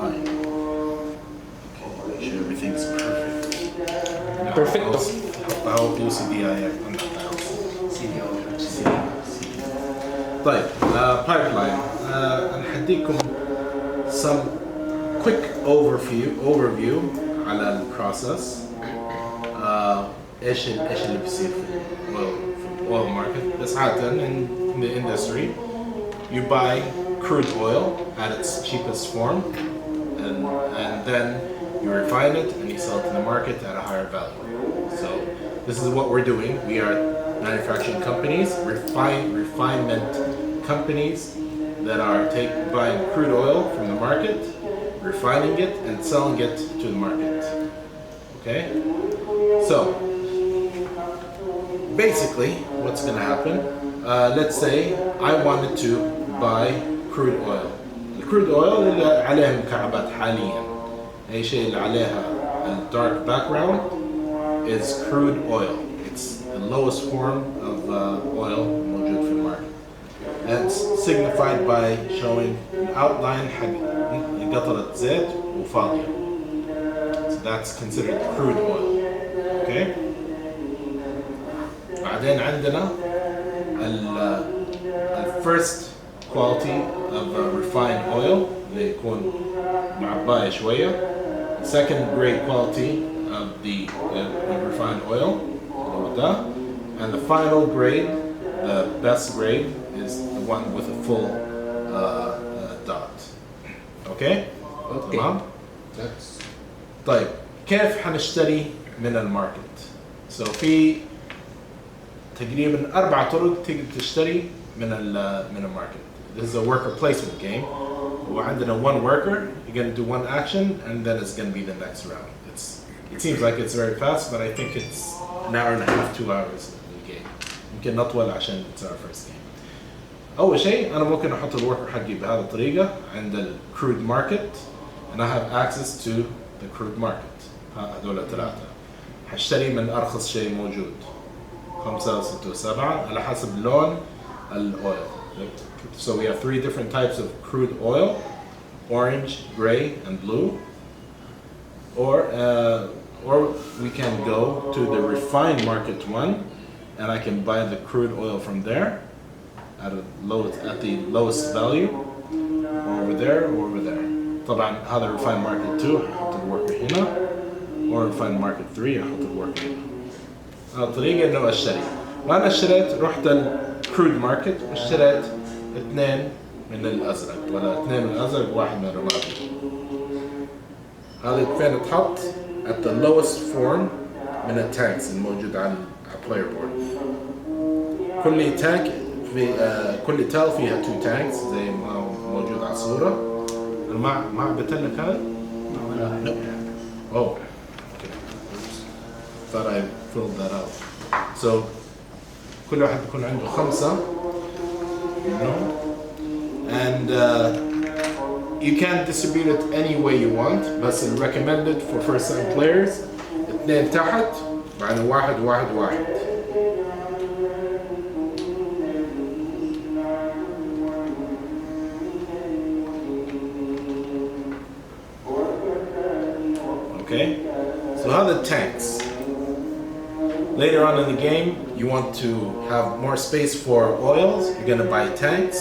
line. Okay, make sure everything's perfect. Perfecto. أحط UCDI on the house. طيب pipeline. أنا حديكم some quick overview على البروسيس. ايش اللي بيصير في oil market. بس عادة in the industry you buy crude oil at its cheapest form and then you refine it and you sell it in the market at a higher value. So this is what we're doing. We are manufacturing companies, refinement companies that are buying crude oil from the market, refining it and selling it to the market. Okay? So basically what's going to happen, let's say I wanted to buy crude oil. The crude oil اللي عليها مكعبات حاليا. أي شيء اللي عليها dark background is crude oil. It's the lowest form of oil موجود في الماركت. And it's signified by showing an outline حق قطرة زيت وفاضية. So that's considered crude oil. Okay? بعدين عندنا first quality of refined oil اللي يكون معباية شوية. Second grade quality of the refined oil, and the final grade, the best grade, is the one with a full dot. Okay? تمام؟ طيب كيف حنشتري من الماركت؟ So في تقريبا 4 طرق تقدر تشتري من الماركت. This is a worker placement game. وعندنا one worker, you're going to do one action and then it's going to be the next round. It seems like it's very fast, but I think it's an hour and a half, 2 hours in the game. يمكن نطول عشان it's our first game. أول شيء أنا ممكن أحط الوركر حقي بهذه الطريقة عند الكرود market and I have access to the crude market. هذول 3. حشتري من أرخص شيء موجود. 5 6 7 على حسب لون الأويل. So we have 3 different types of crude oil: orange, gray, and blue. Or we can go to the refined market one, and I can buy the crude oil from there at the lowest value, or over there, or over there. طبعا هذا refined market 2 أحط الوركر هنا, or refined market 3 أحط الوركر هنا. هذه الطريقة إنه أشتري. وأنا رحت الكرود ماركت واشتريت 2 من الأزرق، ولا 2 من الأزرق 1 من الرمادي. هذه 2 تحط at the lowest form من التانكس الموجود على البلاير بورد. كل تانك كل تال فيها 2 تانكس زي ما موجود على الصورة. ما عبيتلك هذا؟ No. Oh. Okay. Thought I filled that out. So كل واحد بيكون عنده 5. You know, and you can distribute it any way you want, but it's recommended for first-time players. 2 تحت بعد 1 1 1. Okay, so how the tanks. Later on in the game, you want to have more space for oils. You're gonna buy tanks.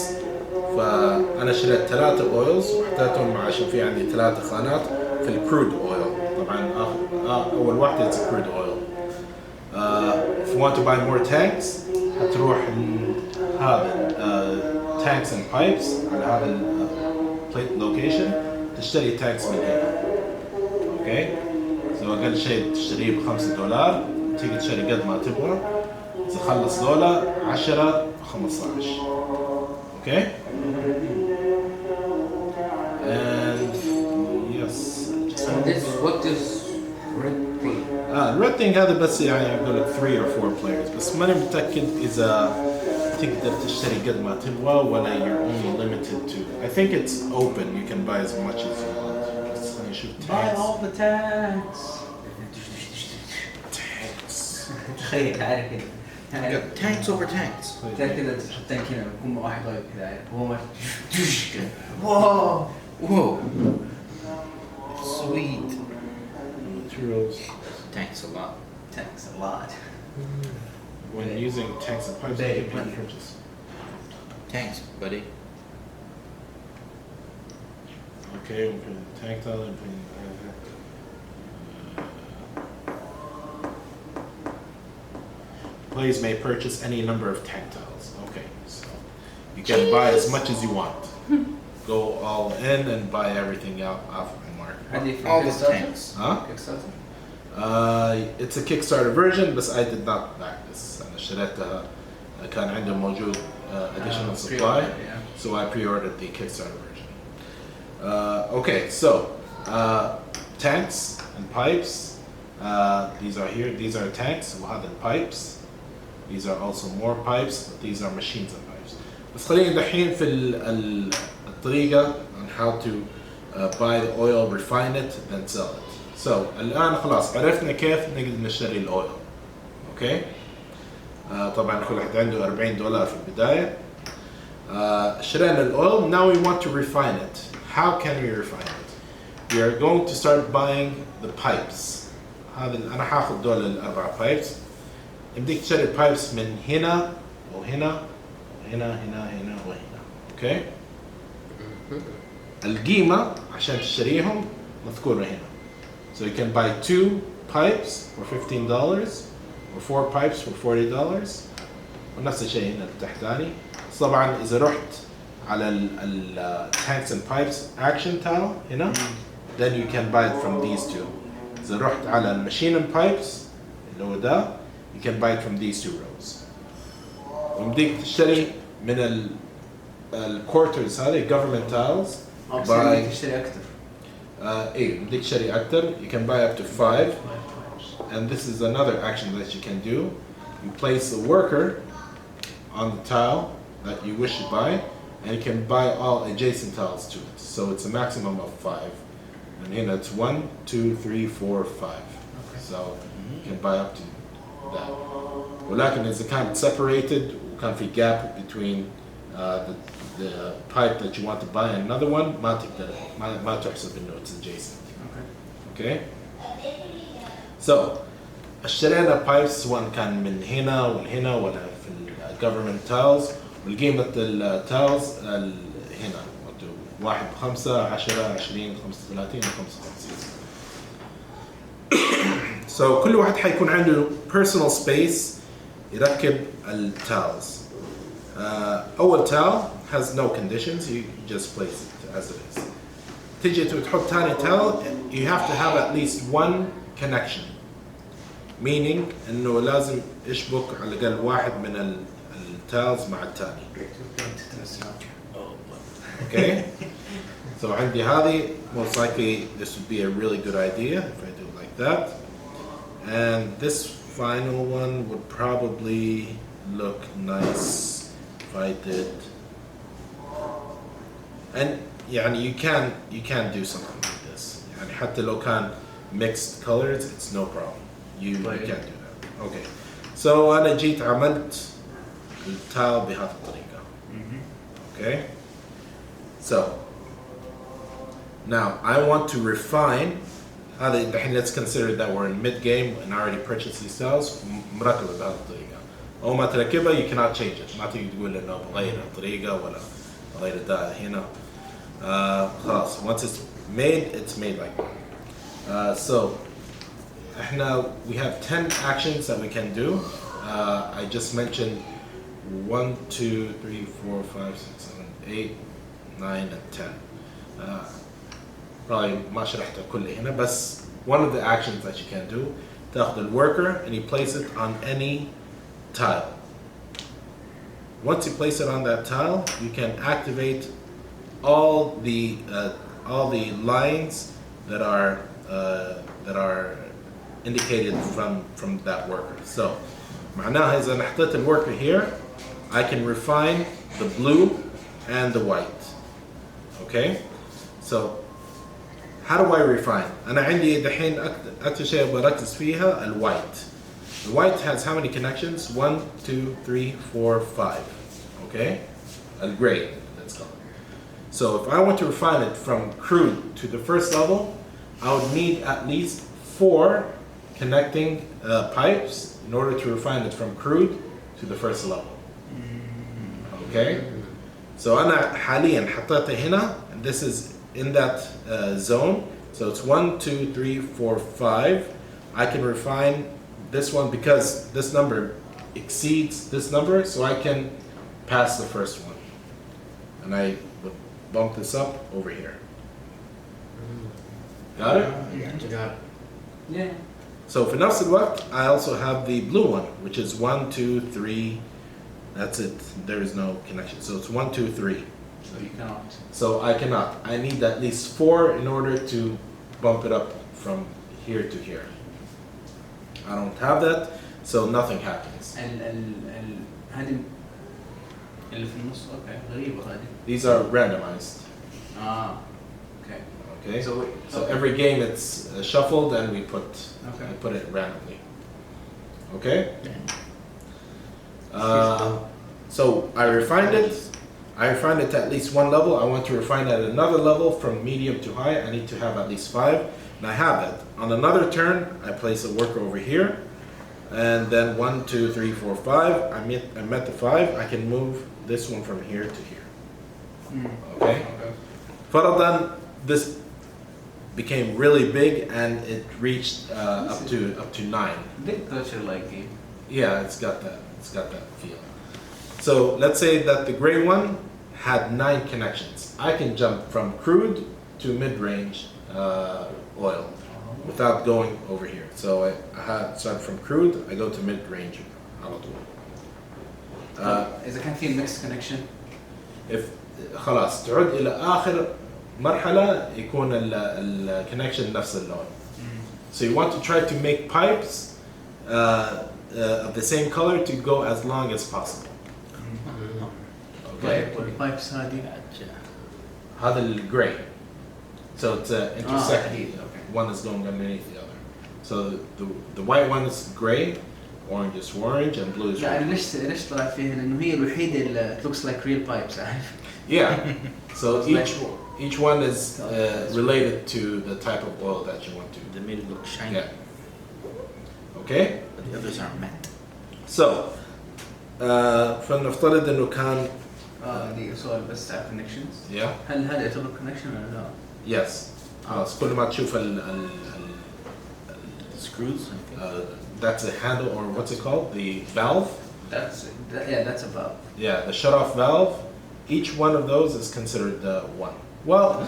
فأنا شريت 3 oils وحطيتهم عشان في عندي 3 خانات في الكرود oil. طبعاً أول واحدة is crude oil. If you want to buy more tanks, هتروح هذا tanks and pipes على هذا plate location تشتري tanks من هنا. Okay? So أقل شيء تشتريه $5. تيجي تشتري قد ما تبغى. إذا خلص دولار 10 15. Okay? And yes. What is red thing? red thing هذا بس يعني أقول لك 3 or 4 players. بس ماني متأكد إذا تقدر تشتري قد ما تبغى ولا you're only limited to. I think it's open. You can buy as much as you want. بس خليني أشوف Buy tanks. all the tanks. تخيل عارف كده. Tanks over tanks. تخيل كده تحط تانك هنا ويكون واحد واقف كده عارف وهو واو واو. Sweet. 2 rows. Tanks a lot. Thanks a lot. When using tanks and pipes, Very you can plenty. purchase. Tanks, buddy. Okay, we'll put in tank tile and put in, Players may purchase any number of tank tiles. Okay, so you can buy as much as you want. Go all in and buy everything out off the market. عندي from All the Kickstarter. tanks. Huh? Kickstarter. It's a Kickstarter version, but I did not back this. أنا اشتريتها كان عنده موجود additional supply, Pre-order, yeah. so I pre-ordered the Kickstarter version. Okay, so tanks and pipes. These are here. These are tanks. وهذا pipes. These are also more pipes, but these are machines and pipes. بس خلينا دحين في الطريقة on how to buy the oil, refine it, then sell it. So الآن خلاص عرفنا كيف نقدر نشتري الأويل. Okay. طبعا كل واحد عنده $40 في البداية. شرينا الأويل. Now we want to refine it. How can we refine it? We are going to start buying the pipes. هذا أنا حاخذ دول الأربع pipes. بدك تشتري pipes من هنا وهنا وهنا هنا وهنا. Okay. القيمة عشان تشتريهم مذكورة هنا. So you can buy 2 pipes for $15 or 4 pipes for $40. ونفس الشيء هنا تحتاني. طبعا إذا رحت على ال tanks and pipes action tile هنا, then you can buy it from these two. إذا رحت على machine and pipes اللي هو ده, you can buy it from these 2 rows. ومديك تشتري من quarters هذه government tiles. بدك تشتري أكثر. ايه بدك تشتري أكثر. You can buy up to 5. And this is another action that you can do. You place a worker on the tile that you wish to buy, and you can buy all adjacent tiles to it. So it's a maximum of 5. And here it's 1, 2, 3, 4, 5. So you can buy up to that. ولكن إذا كانت separated وكان في gap between the pipe that you want to buy and another one, ما تحسب إنه it's adjacent. Okay. So اشترينا pipes سواء كان من هنا ولا هنا ولا في government tiles. والقيمة التايلز هنا 1 ب5 10 20 35 55. So كل واحد حيكون عنده personal space يركب التايلز. أول tile has no conditions, you just place it as it is. تيجي تحط ثاني tile, you have to have at least 1 connection, meaning إنه لازم يشبك على الأقل واحد من التايلز مع الثاني. Okay. So عندي هذه, most likely this would be a really good idea if I do it like that. And this final one would probably look nice if I did. And يعني you can do something like this. يعني حتى لو كان mixed colors, it's no problem. You can do that. Okay. So أنا جيت عملت التايل بهذه الطريقة. Okay. So now I want to refine. هذا الحين let's consider that we're in mid game and I already purchased these tiles. مركبة بهذه الطريقة. أول ما تركبها you cannot change it. ما تقدر تقول إنه بغير الطريقة ولا بغير ده هنا. خلاص. Once it's made like that. So we have 10 actions that we can do. I just mentioned 1, 2, 3, 4, 5, 6, 7, 8, 9, and 10. Probably ما شرحتها كلها هنا, بس one of the actions that you can do, تاخذ الworker and you place it on any tile. Once you place it on that tile, you can activate all the lines that are indicated from that worker. So معناها إذا أنا حطيت الworker here, I can refine the blue and the white. Okay? So how do I refine? أنا عندي دحين أكثر شيء بركز فيها الوايت. The white has how many connections? 1, 2, 3, 4, 5. Okay? A gray, let's call it. So if I want to refine it from crude to the first level, I would need at least 4 connecting pipes in order to refine it from crude to the first level. Okay? So أنا حاليا حطيتها هنا, and this is in that zone. So it's 1, 2, 3, 4, 5. I can refine this one because this number exceeds this number, so I can pass the first one. And I would bump this up over here. Got it? got Yeah. So في نفس الوقت, I also have the blue one, which is 1, 2, 3. That's it. There is no connection. So it's 1, 2, 3. So you cannot. So I cannot. I need at least 4 in order to bump it up from here to here. I don't have that, so nothing happens. هذه اللي في النص اوكي غريبة هذه. These are randomized. Okay. Okay. So So every game it's shuffled and we put Okay. it randomly. Okay. So I refined it. I refined it to at least 1 level. I want to refine it at another level from medium to high. I need to have at least 5, and I have it. On another turn, I place a worker over here, and then 1, 2, 3, 4, 5. I met the 5. I can move this one from here to here. Okay. Faradan, this became really big, and it reached up to 9. Big culture like game. Yeah, it's got that feel. So let's say that the gray one had 9 connections. I can jump from crude to mid-range oil without going over here. So I start from crude, I go to mid-range على طول. إذا كان في mixed connection. If خلاص تعود إلى آخر مرحلة يكون ال connection نفس اللون. So you want to try to make pipes of the same color to go as long as possible. Okay. والبايبس هذه. هذا الجراي. So it's intersecting. Okay. One is going underneath the other. So the white one is gray, orange is orange, and blue is لا red. ليش طلع فيها لأنه هي الوحيدة اللي it looks like real pipes عارف. Yeah. So It's each one is related to the type of oil that you want to. The middle looks shiny, Yeah. Okay. but the others aren't matte. So فلنفترض إنه كان دي سؤال بس على connections. yeah. هل هذا يعتبر connection ولا لا؟ Yes. خلاص كل ما تشوف Screws, I think. that's a handle, or what's it called? The valve. That's a valve. Yeah, the shut-off valve. Each one of those is considered one. Well,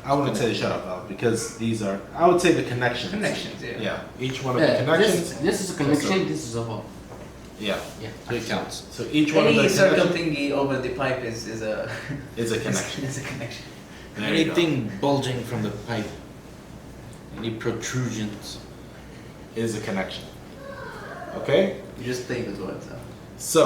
I wouldn't say the shut-off valve because these are. I would say the connections. Connections, yeah. Yeah. Each one of the connections. This is a connection, this is a valve. Yeah. So it counts. So each one of the Any circle connections thingy over the pipe is a is a connection. is a connection. There you go. Anything bulging from the pipe, any protrusions. Is a connection. Okay. You just think as well. So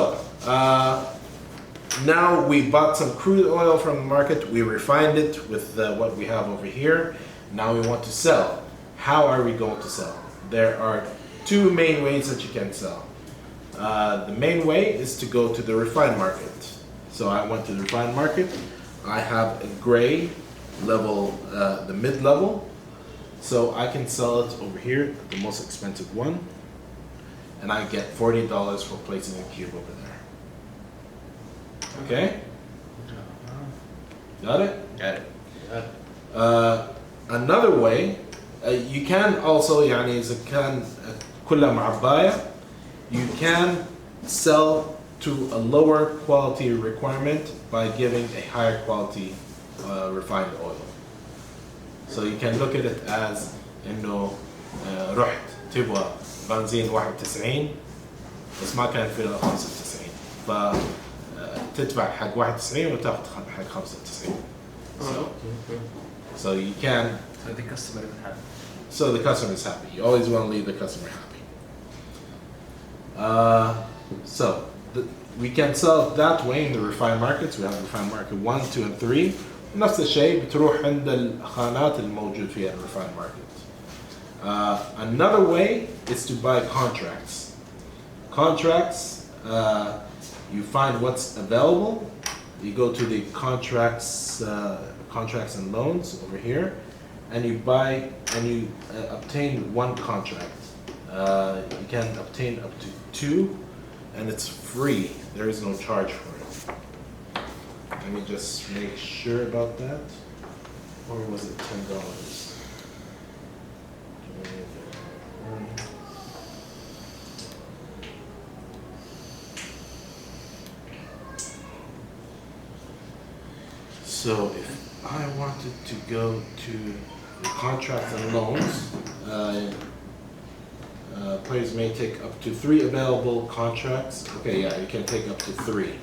now we bought some crude oil from the market. We refined it with what we have over here. Now we want to sell. How are we going to sell? There are 2 main ways that you can sell. The main way is to go to the refined market. So I went to the refined market. I have a gray level, the mid-level. So I can sell it over here, the most expensive one. And I get $40 for placing a cube over there. Okay? Got it? Got it. Another way, you can also, يعني إذا كان كلها معباية, you can sell to a lower quality requirement by giving a higher quality refined oil. So you can look at it as إنه رحت تبغى بنزين 91 بس ما كان فيه 95 فتدفع حق 91 وتاخذ حق 95. So you can. So the customer is happy. So the customer is happy. You always want to leave the customer happy. We can sell it that way in the refined markets. We have refined market 1, 2, and 3. نفس الشيء بتروح عند الخانات الموجود فيها refined market. Another way is to buy contracts. Contracts, you find what's available. You go to the contracts and loans over here, and you buy and you obtain one contract. You can obtain up to 2, and it's free. There is no charge for it. Let me just make sure about that. Or was it $10? So if I wanted to go to the contracts and loans, players may take up to 3 available contracts. Okay, yeah, you can take up to 3.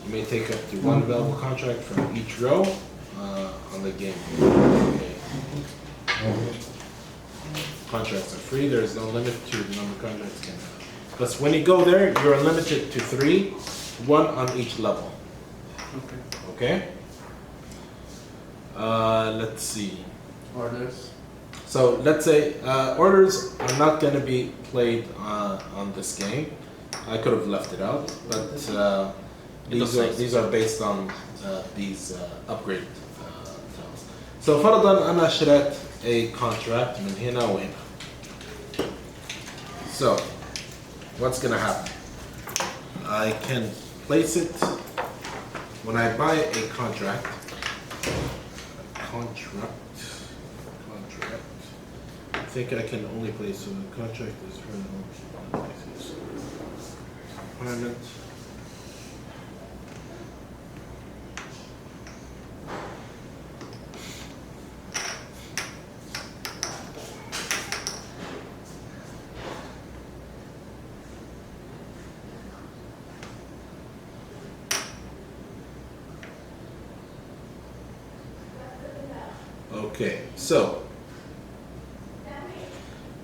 You may take up to 1 available contract from each row on the game. Okay. Contracts are free. There is no limit to the number of contracts you can have. Because when you go there, you're limited to 3, 1 on each level. Okay. Let's see. Orders. So let's say orders are not going to be played on this game. I could have left it out, but these are based on these upgrade tiles. So فرضا أنا شريت a contract من هنا وهنا. So what's going to happen? I can place it when I buy a contract. I think I can only place so the contract is for requirement. Okay, so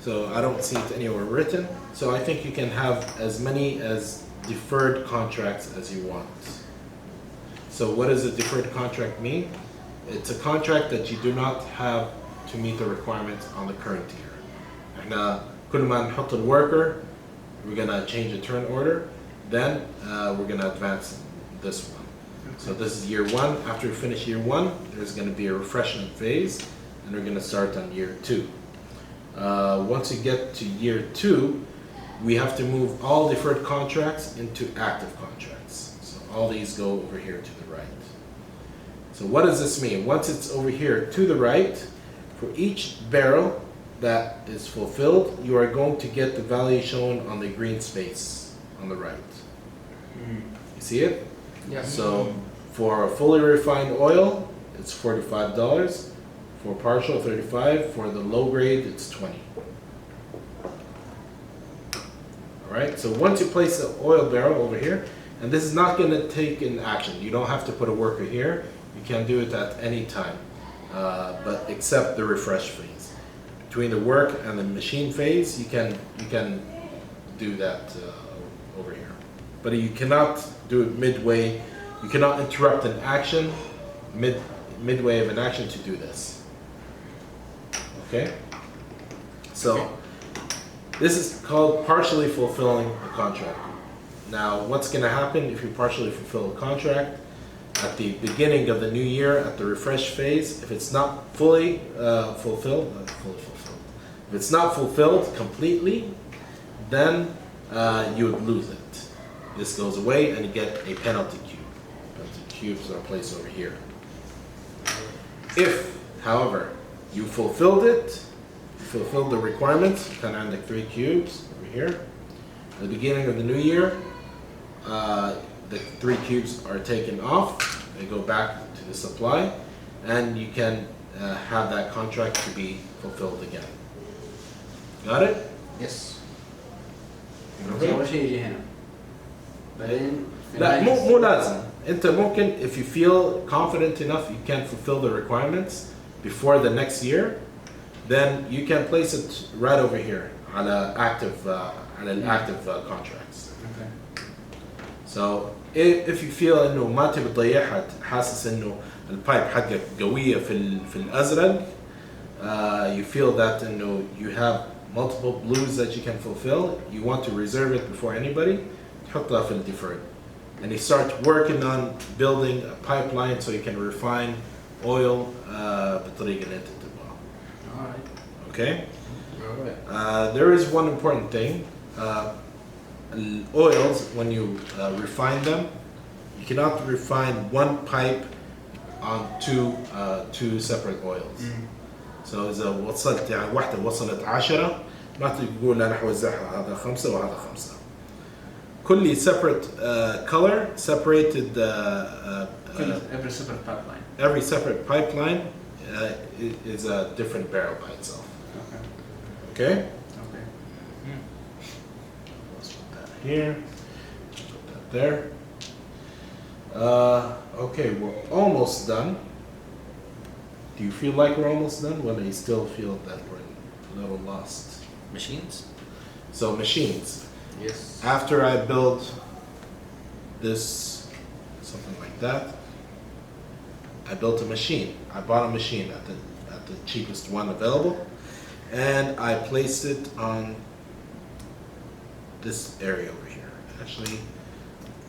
I don't see it anywhere written. So I think you can have as many as deferred contracts as you want. So what does a deferred contract mean? It's a contract that you do not have to meet the requirements on the current year. احنا كل ما نحط الworker, we're gonna change the turn order. Then we're gonna advance this one. So this is year 1. After we finish year 1, there's going to be a refreshment phase, and we're going to start on year 2. Once you get to year 2, we have to move all deferred contracts into active contracts. So all these go over here to the right. So what does this mean? Once it's over here to the right, for each barrel that is fulfilled, you are going to get the value shown on the green space on the right. You see it? Yes. So for a fully refined oil, it's $45. For partial, $35. For the low grade, it's $20. All right. So once you place the oil barrel over here, and this is not going to take an action. You don't have to put a worker here. You can do it at any time, but except the refresh phase. Between the work and the machine phase, you can do that over here. But you cannot do it midway. You cannot interrupt an action midway of an action to do this. Okay? So this is called partially fulfilling a contract. Now, what's going to happen if you partially fulfill a contract at the beginning of the new year at the refresh phase? If it's not fully fulfilled, if it's not fulfilled completely, then you would lose it. This goes away and you get a penalty cube. Penalty cubes are placed over here. If, however, you fulfilled it, you fulfilled the requirements, كان عندك 3 cubes over here. At the beginning of the new year, the 3 cubes are taken off. They go back to the supply, and you can have that contract to be fulfilled again. Got it? Yes. Okay. أول شيء يجي هنا. بعدين لا مو لازم. انت ممكن if you feel confident enough you can fulfill the requirements before the next year, then you can place it right over here على active contracts. Okay. So if you feel انه ما تبي تضيعها, حاسس انه البايب حقك قوية في الازرق, you feel that انه you have multiple blues that you can fulfill, you want to reserve it before anybody, تحطها في deferred. And you start working on building a pipeline so you can refine oil بالطريقة اللي انت تبغاها. Alright. Okay? Alright. There is one important thing. Oils, when you refine them, you cannot refine one pipe on two separate oils. So إذا وصلت يعني واحدة وصلت 10 ما تقول أنا حوزعها هذا 5 وهذا 5. كل separate color separated Every separate pipeline. every separate pipeline is a different barrel by itself. Okay. Okay? Okay. Let's put that here. Put that there. Okay, we're almost done. Do you feel like we're almost done? Well, you still feel that we're a little lost. Machines? So machines. Yes. After I build this, something like that, I built a machine. I bought a machine at the cheapest one available, and I placed it on this area over here. Actually,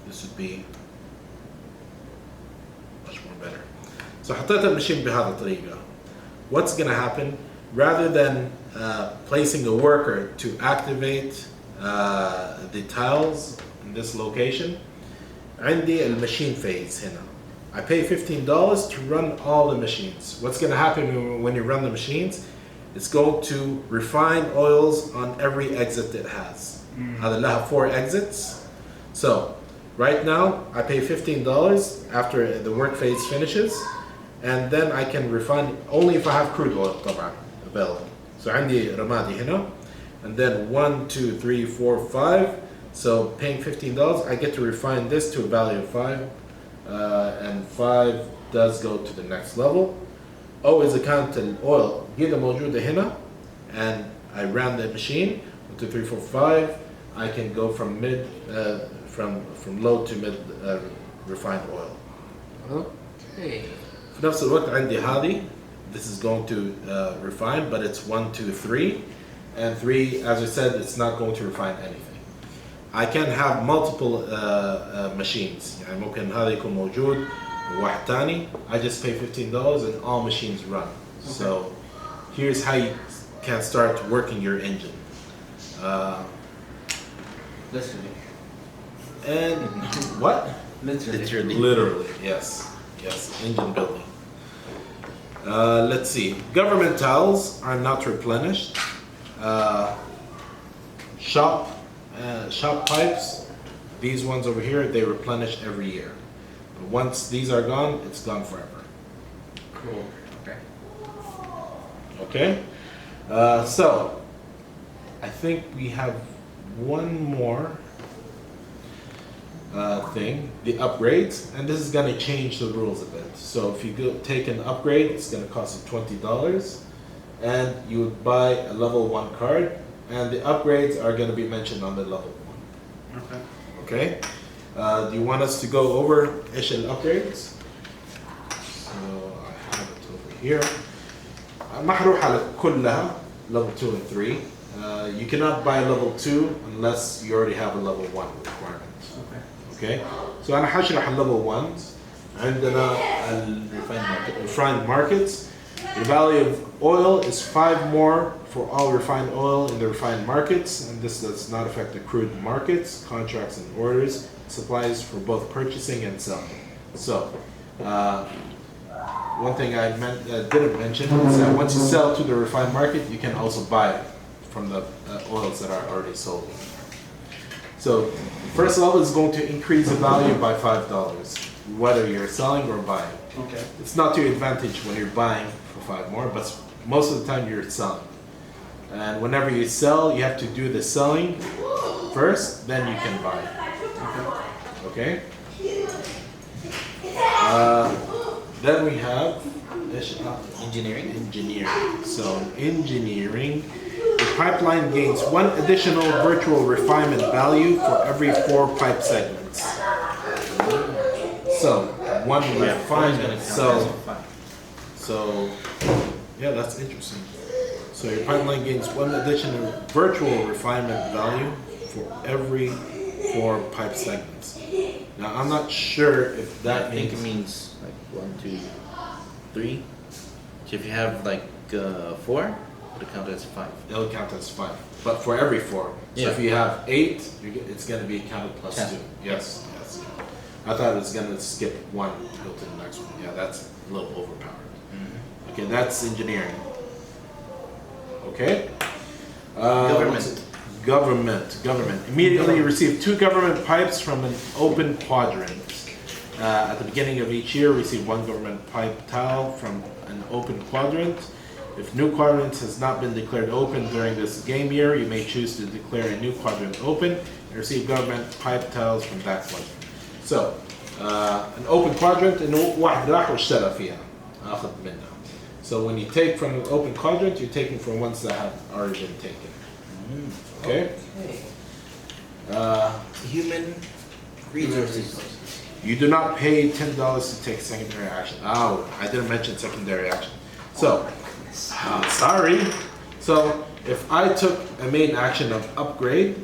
this would be much more better. So حطيت المشين بهذه الطريقة. What's gonna happen? Rather than placing a worker to activate the tiles in this location, عندي المشين phase هنا. I pay $15 to run all the machines. What's gonna happen when you run the machines? It's going to refine oils on every exit it has. هذا لها 4 exits. So right now I pay $15 after the work phase finishes, and then I can refine only if I have crude oil طبعا available. So عندي رمادي هنا, and then 1, 2, 3, 4, 5. So paying $15, I get to refine this to a value of 5, and 5 does go to the next level. O is account oil جيدة موجودة هنا, and I ran the machine 1, 2, 3, 4, 5. I can go from mid, from low to mid refined oil. Okay. في نفس الوقت عندي هذه. This is going to refine, but it's 1, 2, 3, and 3, as I said, it's not going to refine anything. I can have multiple machines. يعني ممكن هذا يكون موجود وواحد تاني. I just pay $15 and all machines run. Okay. So here's how you can start working your engine. Literally. And what? Literally. Literally, yes. Yes, engine building. Let's see. Government towels are not replenished. Shop pipes, these ones over here, they replenish every year. But once these are gone, it's gone forever. Cool. Okay. Okay? So, I think we have one more thing, the upgrades, and this is going to change the rules a bit. So if you take an upgrade, it's going to cost you $20, and you would buy a level 1 card, and the upgrades are going to be mentioned on the level 1. Okay. Okay? Do you want us to go over ايش الupgrades? So I have it over here. ما حروح على كلها level 2 and 3. You cannot buy level 2 unless you already have a level 1 requirement. Okay. Okay? So أنا حشرح level 1s. عندنا refined markets. The value of oil is 5 more for all refined oil in the refined markets, and this does not affect the crude markets, contracts and orders, supplies for both purchasing and selling. So, one thing I didn't mention is that once you sell to the refined market, you can also buy from the oils that are already sold. So, first level is going to increase the value by $5, whether you're selling or buying. Okay. It's not to your advantage when you're buying for 5 more, but most of the time you're selling. And whenever you sell, you have to do the selling first, then you can buy. Okay? Then we have Engineering. So engineering, the pipeline gains 1 additional virtual refinement value for every 4 pipe segments. So 1 refinement. So yeah, that's interesting. So your pipeline gains 1 additional virtual refinement value for every 4 pipe segments. Now I'm not sure if that I think means it means like 1, 2, 3. So if you have like 4, it'll count as 5. It'll count as 5. But for every 4. So Yeah. if you have 8, it's going to be counted plus 10. 2. Yes, yes. I thought it was going to skip 1 to go to the next one. Yeah, that's a little overpowered. Okay, that's engineering. Okay? Government. Government. Immediately receive 2 government pipes from an open quadrant. At the beginning of each year, receive 1 government pipe tile from an open quadrant. If new quadrant has not been declared open during this game year, you may choose to declare a new quadrant open and receive government pipe tiles from that quadrant. So, an open quadrant, إنه واحد راح واشترى فيها أخذ منها. So when you take from an open quadrant, you're taking from ones that have already been taken. Okay? Human resources. You do not pay $10 to take secondary action. Oh, I didn't mention secondary action. So, sorry. So, if I took a main action of upgrade,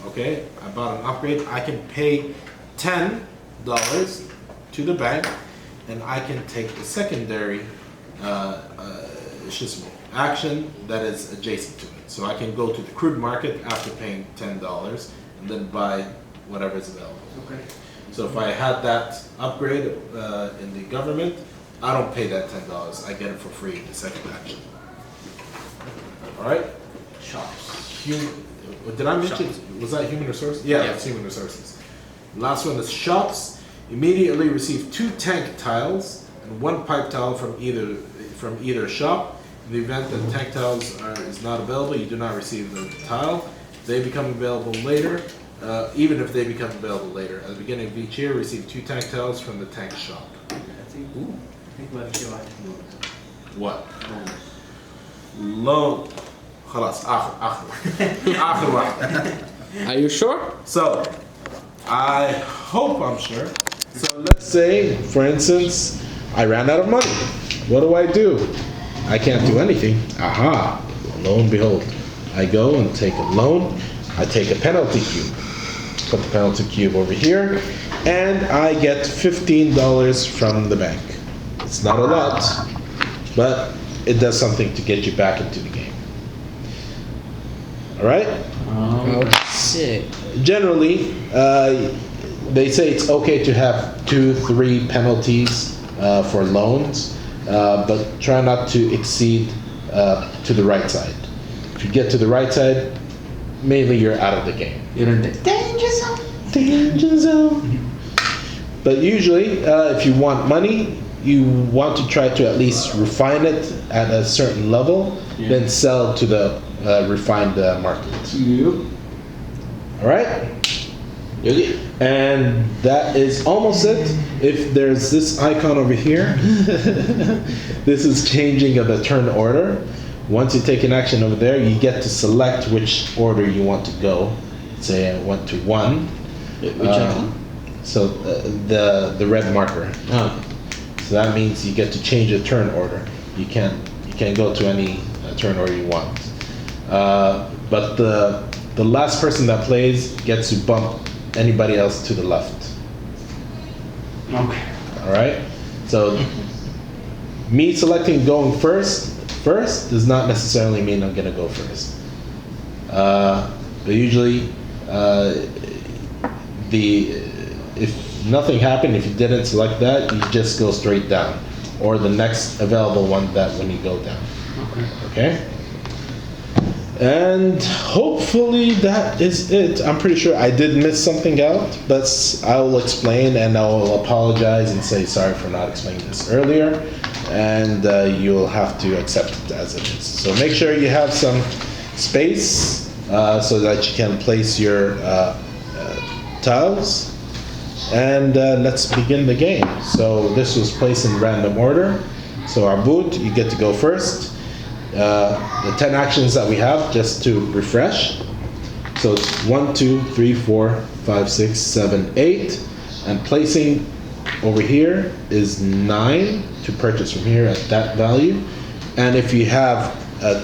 okay, I bought an upgrade, I can pay $10 to the bank, and I can take a secondary action that is adjacent to it. So I can go to the crude market after paying $10 and then buy whatever is available. Okay. So if I had that upgrade in the government, I don't pay that $10. I get it for free in the second action. All right? Shops. Did I mention, was that human resources? Yeah, Yeah. it's human resources. Last one is shops. Immediately receive 2 tank tiles and 1 pipe tile from either shop. In the event that tank tiles is not available, you do not receive the tile. They become available later. Even if they become available later. At the beginning of each year, receive 2 tank tiles from the tank shop. I think about it. What? Loan. خلاص آخر واحد. Are you sure? So, I hope I'm sure. So let's say, for instance, I ran out of money. What do? I can't do anything. Aha, lo and behold. I go and take a loan. I take a penalty cube. Put the penalty cube over here. And I get $15 from the bank. It's not a lot, but it does something to get you back into the game. All right? Sick. Generally, they say it's okay to have 2-3 penalties for loans, but try not to exceed to the right side. If you get to the right side, mainly you're out of the game. You're in the danger zone. Danger zone. But usually, if you want money, you want to try to at least refine it at a certain level, then sell to the refined market. Yep. All right? And that is almost it. If there's this icon over here, this is changing of the turn order. Once you take an action over there, you get to select which order you want to go. Say I went to 1. Which icon? So the red marker. Oh. So that means you get to change the turn order. You can go to any turn order you want. But the last person that plays gets to bump anybody else to the left. Okay. All right. So me selecting going first does not necessarily mean I'm gonna go first. But usually, if nothing happened, if you didn't select that, you just go straight down, or the next available one that when you go down. Okay. And hopefully that is it. I'm pretty sure I did miss something out, but I will explain and I will apologize and say sorry for not explaining this earlier. And you'll have to accept it as it is. So make sure you have some space so that you can place your tiles. And let's begin the game. So this was placed in random order. So Aboud, you get to go first. The 10 actions that we have, just to refresh. So it's 1, 2, 3, 4, 5, 6, 7, 8. And placing over here is 9 to purchase from here at that value. And if you have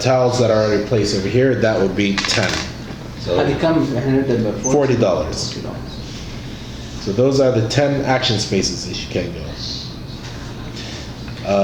tiles that are already placed over here, that would be 10. So هذه كم احنا نبدأ ب $40. So those are the 10 action spaces that you can go.